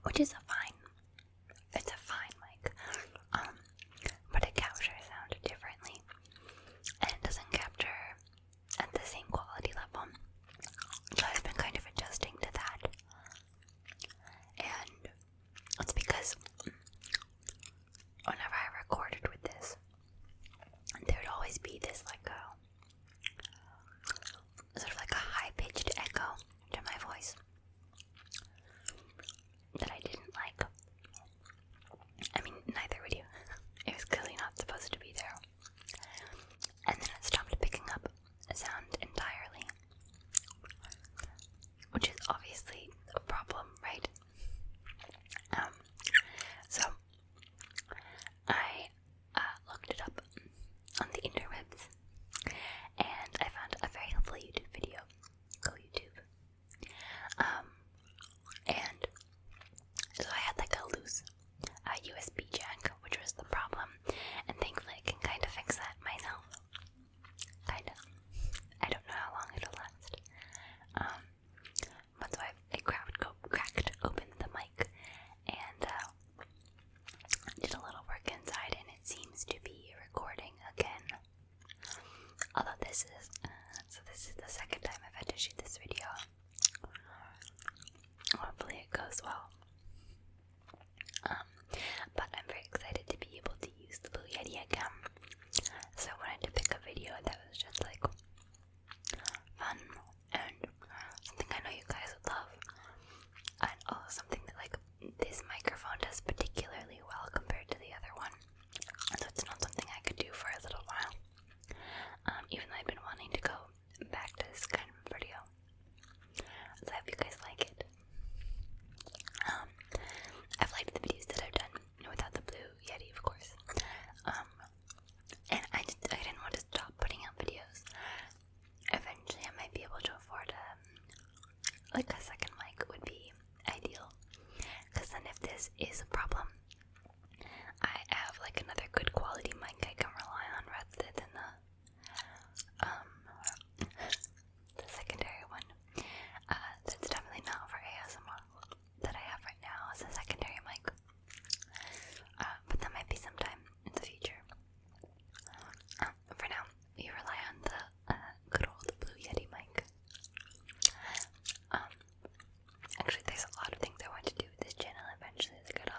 which is it's a fine mic, but it captures sound differently, and it doesn't capture at the same quality level, so I've been kind of adjusting to that, and it's because whenever I recorded with this, there would always be this sort of like a high-pitched echo to my voice that I didn't like. I mean, neither would you. It was clearly not supposed to be there. And then it stopped picking up sound entirely, which is obviously a problem, right? So I looked it up on the interwebs, and I found a very helpful YouTube video. Go YouTube. And so I had like a loose USB jack, which was the problem, and thankfully I can kind of fix that myself. Kind of. I don't know how long it'll last. But so I cracked open the mic and did a little work inside, and it seems to be recording again. Although this is the second time I've had to shoot this video. Hopefully it goes well. But I'm very excited to be able to use the Blue Yeti again. So I wanted to pick a video that was just like fun and something I know you guys would love. And also something that like this microphone does particularly well compared to the other one. So it's not something I could do for a little while. Even though I've been wanting to go back to this kind of video. So I hope you guys like it. I've liked the videos that I've done without the Blue Yeti, of course. And I didn't want to stop putting out videos. Eventually I might be able to afford like a second mic would be ideal. Because then if this is a problem, I have like another good quality mic I can rely on rather than the secondary one. That's definitely not for ASMR that I have right now as a secondary mic. But that might be sometime in the future. For now, we rely on the good old Blue Yeti mic. Actually, there's a lot of things I want to do with this channel eventually. Like, I'd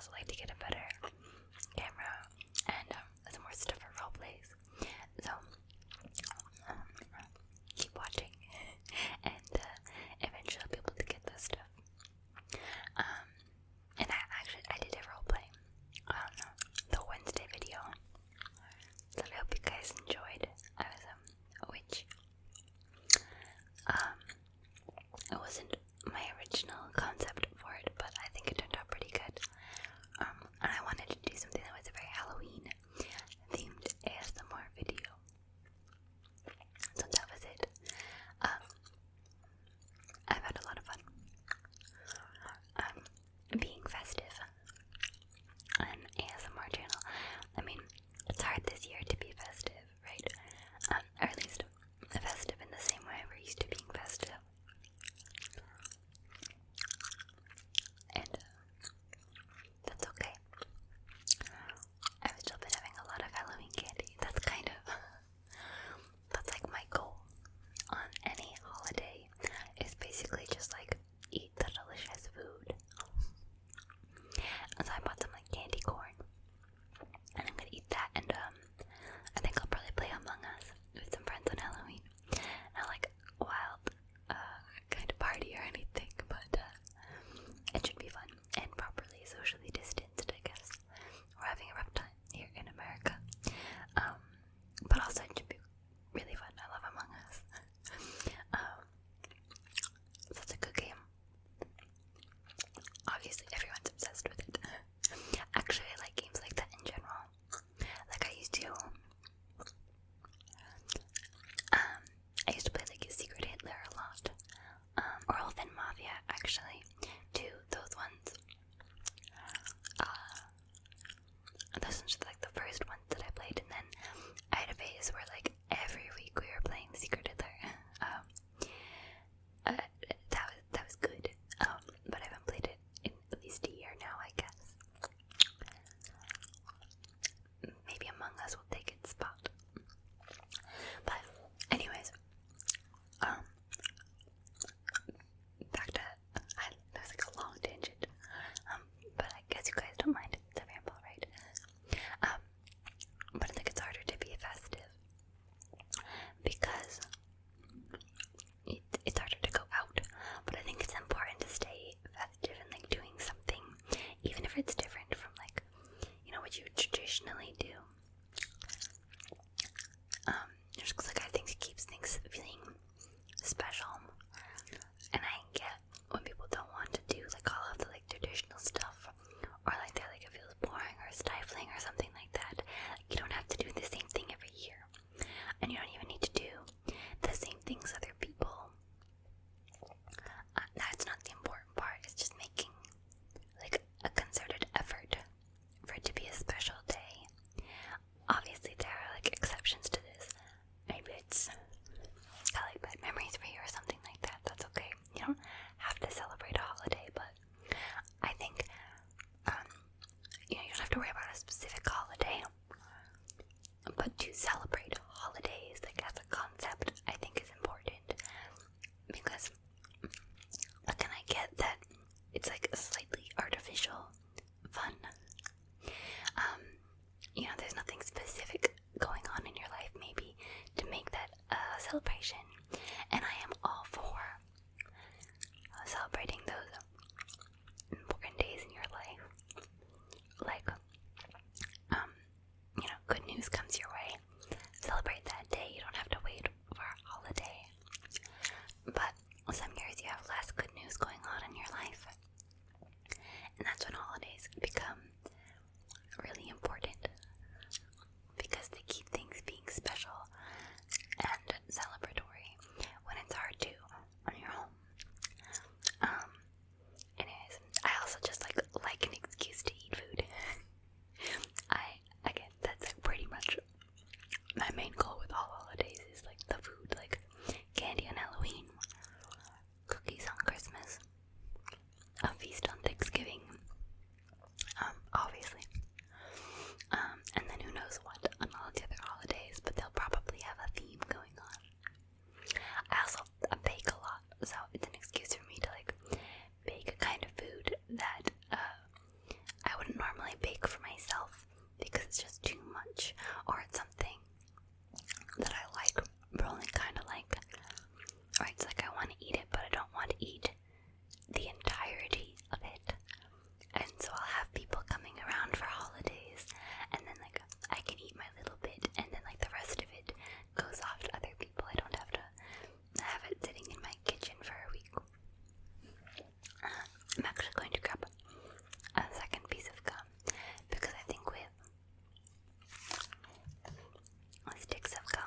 bake for myself because it's just too much, or it's something that I like, but only kind of like, or it's like I want to eat it, but I don't want to eat the entirety of it. And so I'll have people coming around for holidays, and then like I can eat my little bit, and then like the rest of it goes off to other people. I don't have to have it sitting in my kitchen for a week. I'm actually going to grab a second piece of gum because I think with sticks of gum,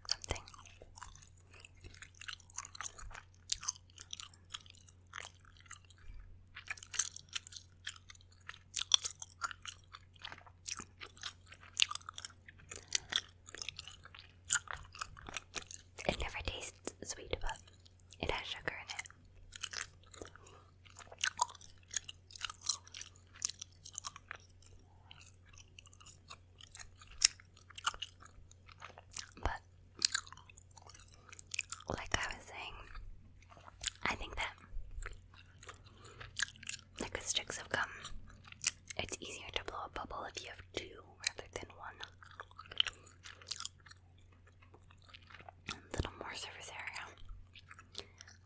something. It never tastes sweet, but it has sugar in it. But like I was saying, I think that like with sticks of gum, it's easier to blow a bubble if you have two rather than one. A little more surface area.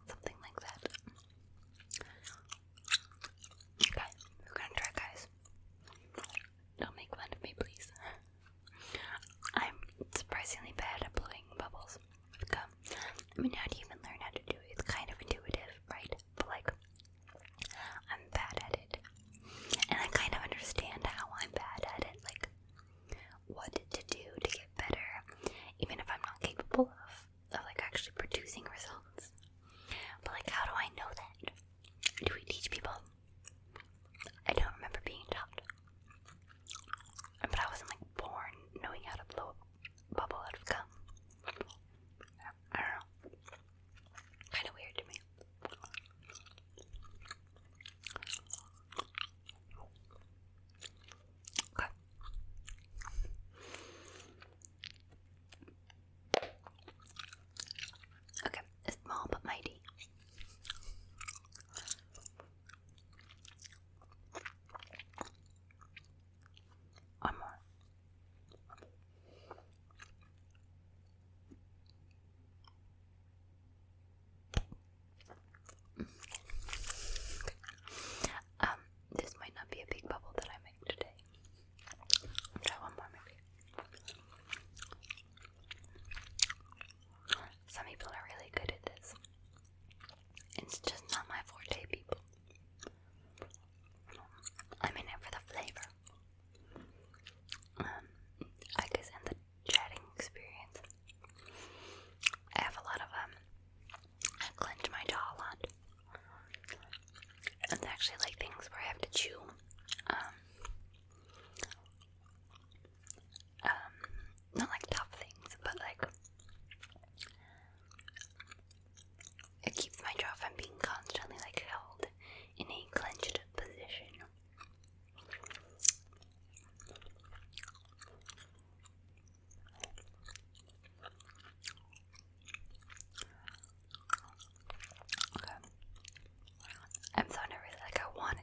Something like that. Okay, we're gonna try, guys. Don't make fun of me, please. I'm surprisingly bad at blowing bubbles with gum. I mean, how do you even learn how to do it? It's kind of intuitive, right? But like, I'm bad at it. And I kind of understand how I'm bad at it, like what to do to get better, even if I'm not capable of like actually producing results. But like, how do I know that? Do we teach people? I don't remember being taught. But I wasn't like born knowing how to blow a bubble out of gum. I don't know. Kind of weird to me. Okay. Okay, small but mighty. One more. This might not be a big bubble that I make today. I'll try one more maybe. Some people are really good at this. It's just not my forte, people. I'm in it for the flavor. I guess in the chatting experience, I have a lot of I clench my jaw a lot. It's actually like things where I have to chew. Not like tough things, but like it keeps my jaw from being constantly like held in a clenched position. Okay. I'm so nervous, like I want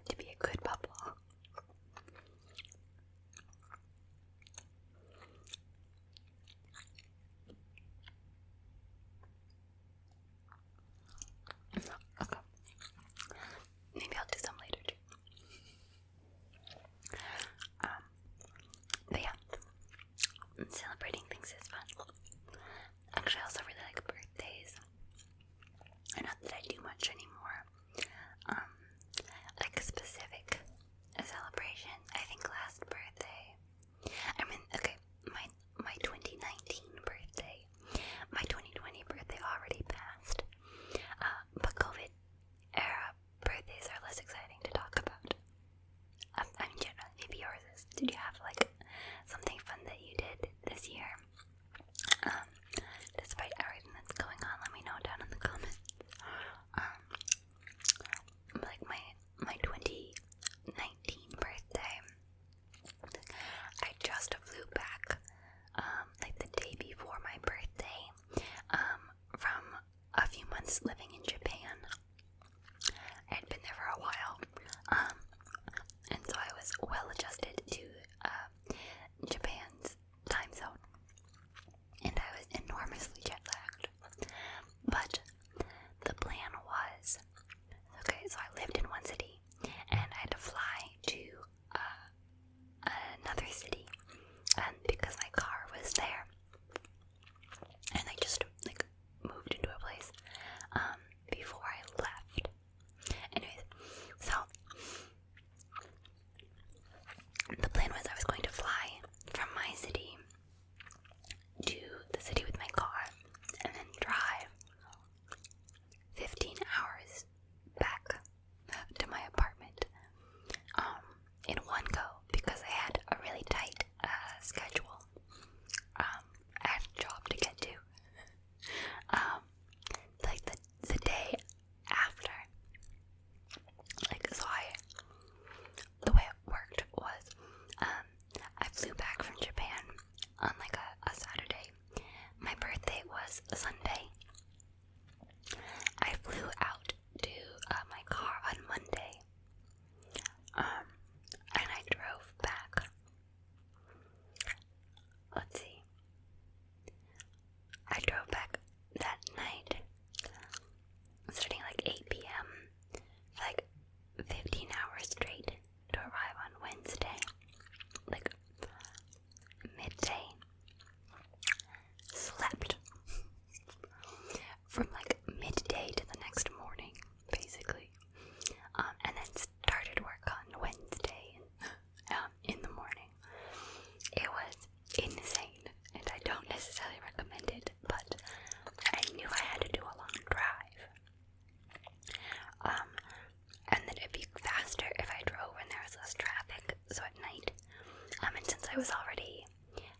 I was already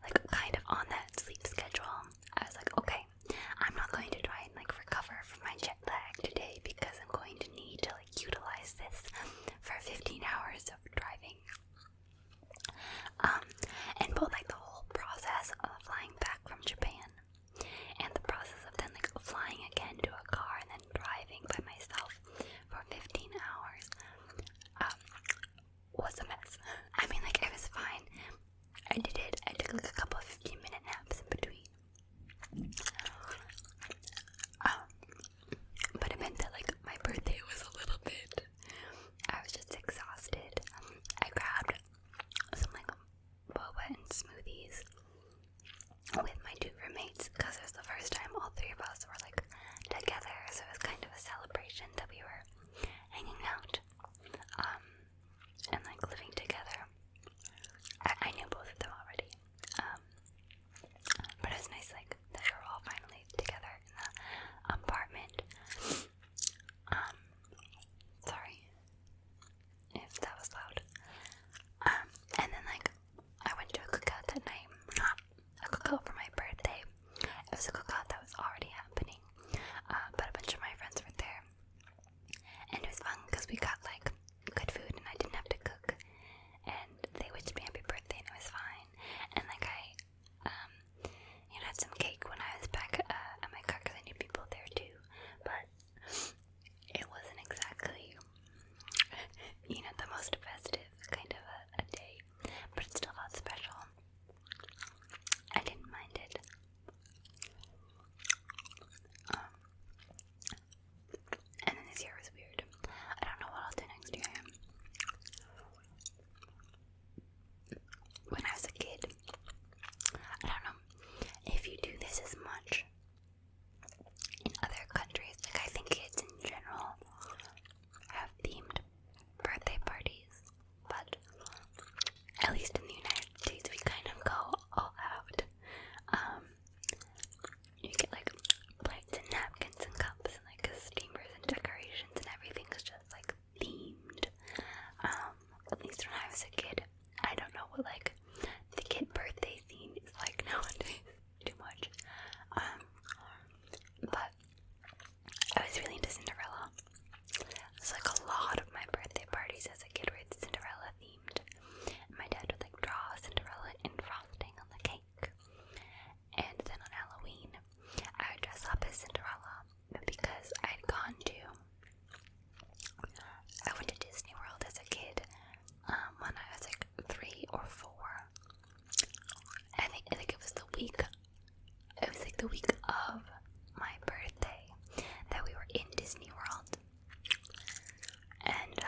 like kind of on that sleep schedule. I was like, okay, I'm not going to try and like recover from my jet lag today because I'm going to need to like utilize this for 15 hours of driving. And both like the whole process of flying back from Japan and the process of then like flying again to a car and then driving by myself for 15 hours was a mess. I mean, like, it was fine. I did it. I took like a couple of 15-minute naps in between. But it meant that like my birthday was a little bit, I was just exhausted. I grabbed some like boba and smoothies with my 2 roommates because it was the first time all 3 of us were like together, so it was kind of a celebration that we were hanging out and like living together. I knew both of them already, but it was nice like that we were all finally together in the apartment. Sorry if that was loud. And then like I went to a cookout that night. Not a cookout for my birthday. It was a cookout that was already happening. But a bunch of my friends were there. And it was fun because we got like good food and I didn't have to cook. And they wished me happy birthday and it was fine. And like I had some cake when I was back at my car because I knew people there too. But it wasn't exactly, the most festive kind of a day, but it still felt special. I didn't mind it. And then this year was weird. I don't know what I'll do next year. When I was a kid, I don't know if you do this as much in other countries. Like, I think kids in general have themed birthday parties, but at least in the United States, we kind of go all out. You get like plates and napkins and cups and like steamers and decorations and everything is just like themed. At least when I was a kid, I don't know what like the kid birthday theme is like nowadays too much. But I was really into Cinderella. It's like a lot of my birthday parties as a kid were Cinderella themed. And my dad would like draw Cinderella in frosting on the cake. And then on Halloween, I would dress up as Cinderella because I went to Disney World as a kid when I was like 3 or 4. I think it was the week. It was like the week of my birthday that we were in Disney World. And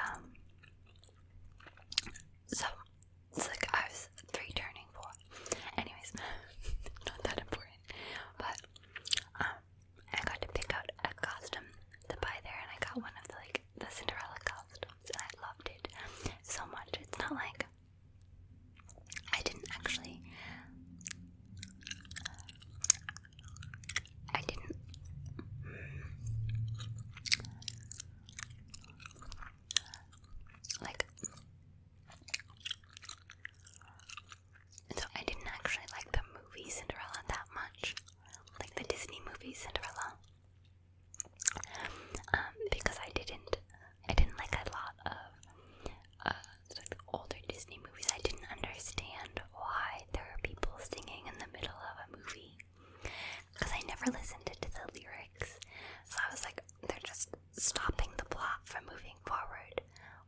so it's like I was 3 turning 4. Anyways, not that important. But I got to pick out a costume to buy there, and I got one of the Cinderella costumes, and I loved it so much. It's not like I didn't actually like the movie Cinderella that much, like the Disney movie Cinderella, because I didn't like a lot of like the older Disney movies. I didn't understand why there were people singing in the middle of a movie, because I never listened to the lyrics. So I was like, they're just stopping the plot from moving forward.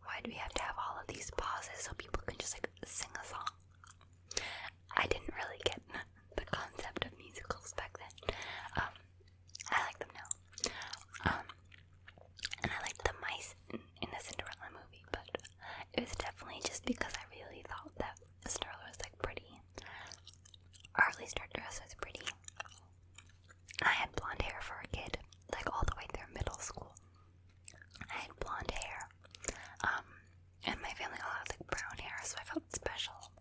Why do we have to have all of these pauses so people can just like sing a song? I didn't really get the concept of musicals back then. I like them now. And I liked the mice in the Cinderella movie, but it was definitely just because I really thought that Cinderella was like pretty, or at least her dress was pretty. I had blonde hair for a kid, like all the way through middle school. I had blonde hair, and my family all had like brown hair, so I felt special.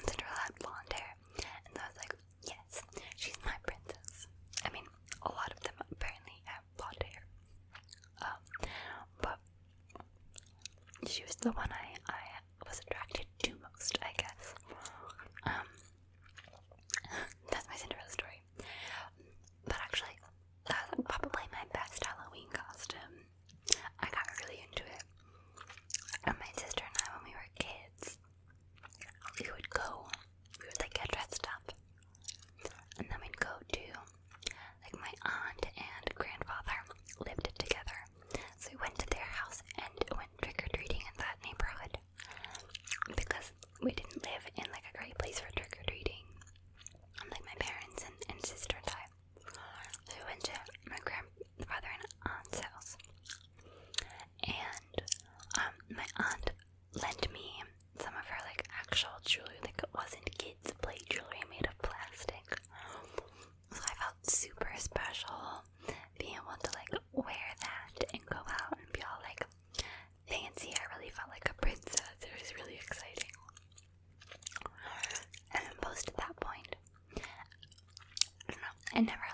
Cinderella had blonde hair, and so I was like, yes, she's my princess. I mean, a lot of them apparently have blonde hair, but she was the one I was attracted to most, I guess. we would like get dressed up, and then we'd go to, like, my aunt and grandfather lived together, so we went to their house and went trick-or-treating in that neighborhood, because we didn't live in, like, a great place for trick-or-treating, like my parents and sister and I. So we went to my grandfather and aunt's house, and my aunt lent me some of her, like, actual jewelry. Like, it wasn't kids' play jewelry made of plastic. So I felt super special being able to, like, wear that and go out and be all, like, fancy. I really felt like a princess. It was really exciting. And then post at that point, I don't know, I never